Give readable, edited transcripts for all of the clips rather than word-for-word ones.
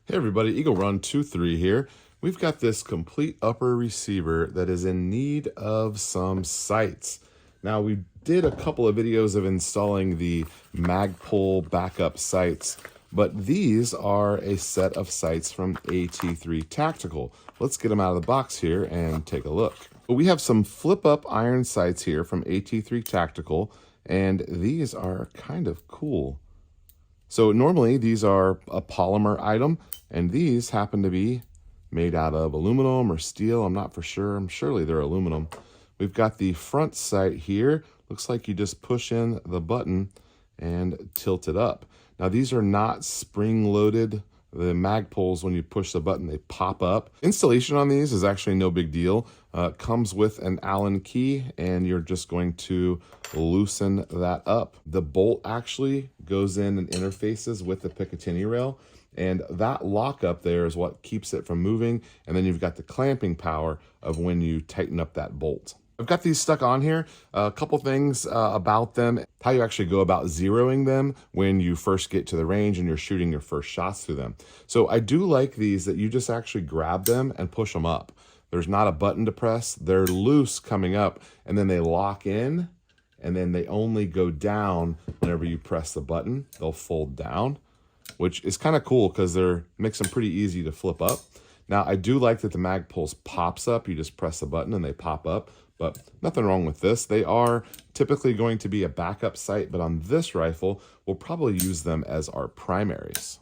Hey everybody, Eagle Run 23 here. We've got this complete upper receiver that is in need of some sights. Now we did a couple of videos of installing the Magpul backup sights, but these are a set of sights from AT3 Tactical. Let's get them out of the box here and take a look. We have some flip up iron sights here from AT3 Tactical, and these are kind of cool. So normally these are a polymer item, and these happen to be made out of aluminum or steel. I'm not for sure. Surely they're aluminum. We've got the front sight here. Looks like you just push in the button and tilt it up. Now these are not spring-loaded. The Magpuls, when you push the button, they pop up. Installation on these is actually no big deal. Comes with an Allen key, and you're just going to loosen that up. The bolt actually goes in and interfaces with the Picatinny rail, and that lock up there is what keeps it from moving. And then you've got the clamping power of when you tighten up that bolt. I've got these stuck on here. A couple things about them, how you actually go about zeroing them when you first get to the range and you're shooting your first shots through them. So I do like these that you just actually grab them and push them up. There's not a button to press. They're loose coming up, and then they lock in, and then they only go down whenever you press the button. They'll fold down, which is kind of cool because makes them pretty easy to flip up. Now, I do like that the Magpuls pops up. You just press the button and they pop up, but nothing wrong with this. They are typically going to be a backup sight, but on this rifle, we'll probably use them as our primaries.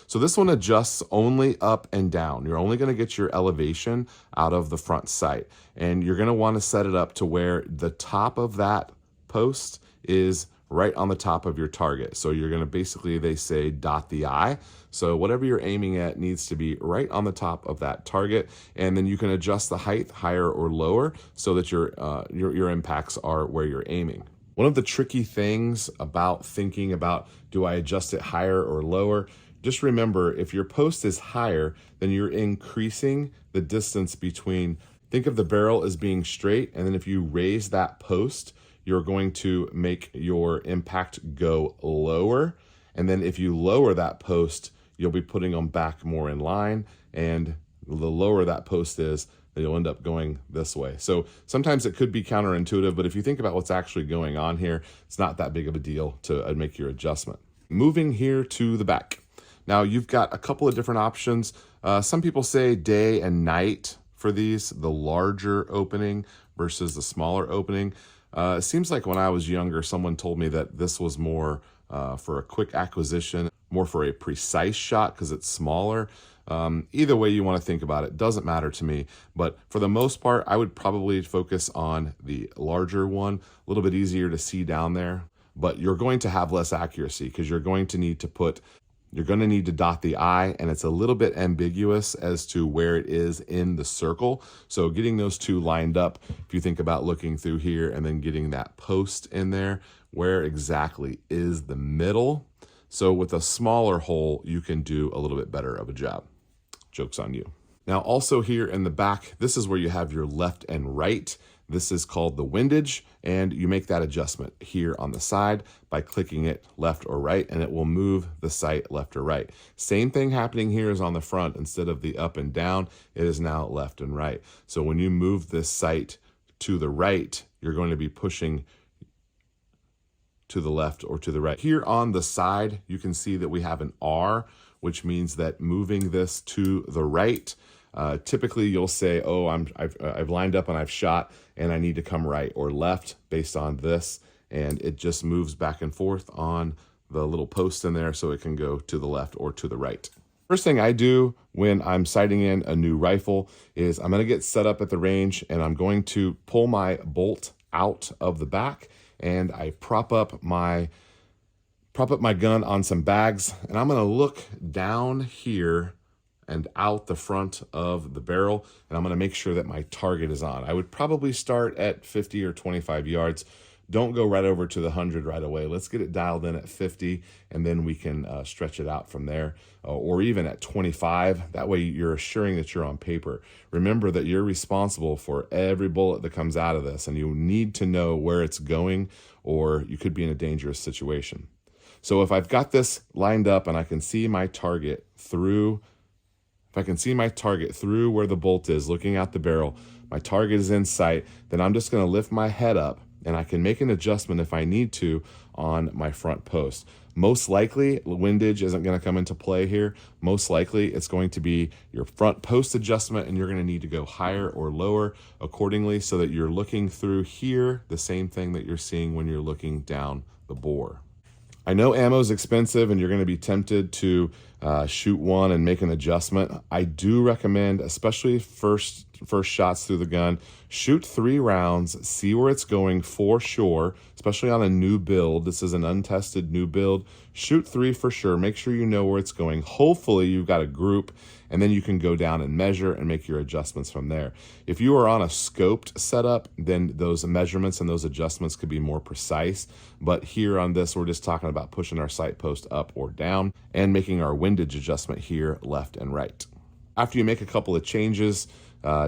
So this one adjusts only up and down. You're only going to get your elevation out of the front sight, and you're going to want to set it up to where the top of that post is right on the top of your target. So you're going to basically, they say, dot the eye. So whatever you're aiming at needs to be right on the top of that target, and then you can adjust the height higher or lower so that your impacts are where you're aiming. One of the tricky things about thinking about, do I adjust it higher or lower? Just remember, if your post is higher, then you're increasing the distance between, think of the barrel as being straight, and then if you raise that post, you're going to make your impact go lower. And then if you lower that post, you'll be putting them back more in line. And the lower that post is, then you'll end up going this way. So sometimes it could be counterintuitive, but if you think about what's actually going on here, it's not that big of a deal to make your adjustment. Moving here to the back. Now you've got a couple of different options. Some people say day and night for these, the larger opening versus the smaller opening. It seems like when I was younger, someone told me that this was more for a quick acquisition, more for a precise shot because it's smaller. Either way you want to think about it, doesn't matter to me. But for the most part, I would probably focus on the larger one, a little bit easier to see down there. But you're going to have less accuracy because you're going to need to dot the eye, and it's a little bit ambiguous as to where it is in the circle. So getting those two lined up, if you think about looking through here and then getting that post in there, where exactly is the middle? So with a smaller hole, you can do a little bit better of a job. Joke's on you. Now also here in the back, this is where you have your left and right. This is called the windage, and you make that adjustment here on the side by clicking it left or right, and it will move the sight left or right. Same thing happening here as on the front. Instead of the up and down, it is now left and right. So when you move this sight to the right, you're going to be pushing to the left or to the right. Here on the side, you can see that we have an R, which means that moving this to the right, typically you'll say, oh, I've lined up and I've shot and I need to come right or left based on this. And it just moves back and forth on the little post in there so it can go to the left or to the right. First thing I do when I'm sighting in a new rifle is I'm gonna get set up at the range, and I'm going to pull my bolt out of the back, and I prop up my gun on some bags, and I'm gonna look down here and out the front of the barrel, and I'm gonna make sure that my target is on. I would probably start at 50 or 25 yards. Don't go right over to the 100 right away. Let's get it dialed in at 50, and then we can stretch it out from there, or even at 25. That way you're assuring that you're on paper. Remember that you're responsible for every bullet that comes out of this, and you need to know where it's going, or you could be in a dangerous situation. So if I've got this lined up and I can see my target through, if I can see my target through where the bolt is, looking out the barrel, my target is in sight, then I'm just going to lift my head up and I can make an adjustment if I need to on my front post. Most likely, windage isn't going to come into play here. Most likely, it's going to be your front post adjustment, and you're going to need to go higher or lower accordingly so that you're looking through here, the same thing that you're seeing when you're looking down the bore. I know ammo is expensive and you're going to be tempted to shoot one and make an adjustment. I do recommend, especially first shots through the gun, shoot 3 rounds, see where it's going for sure, especially on a new build. This is an untested new build. Shoot 3 for sure. Make sure you know where it's going. Hopefully you've got a group, and then you can go down and measure and make your adjustments from there. If you are on a scoped setup, then those measurements and those adjustments could be more precise. But here on this, we're just talking about pushing our sight post up or down and making our windage adjustment here left and right. After you make a couple of changes,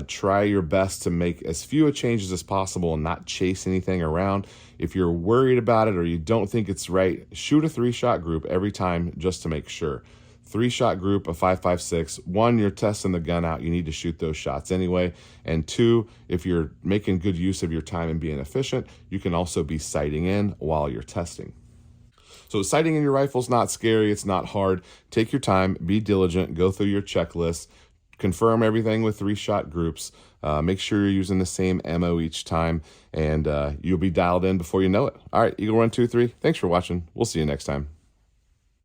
try your best to make as few changes as possible and not chase anything around. If you're worried about it or you don't think it's right, shoot a 3-shot group every time just to make sure. 3-shot group of 5.56. 1, you're testing the gun out. You need to shoot those shots anyway. And 2, if you're making good use of your time and being efficient, you can also be sighting in while you're testing. So sighting in your rifle is not scary. It's not hard. Take your time, be diligent, go through your checklist, confirm everything with 3-shot groups. Make sure you're using the same ammo each time, and you'll be dialed in before you know it. All right, Eagle 1, 2, 3. Thanks for watching. We'll see you next time.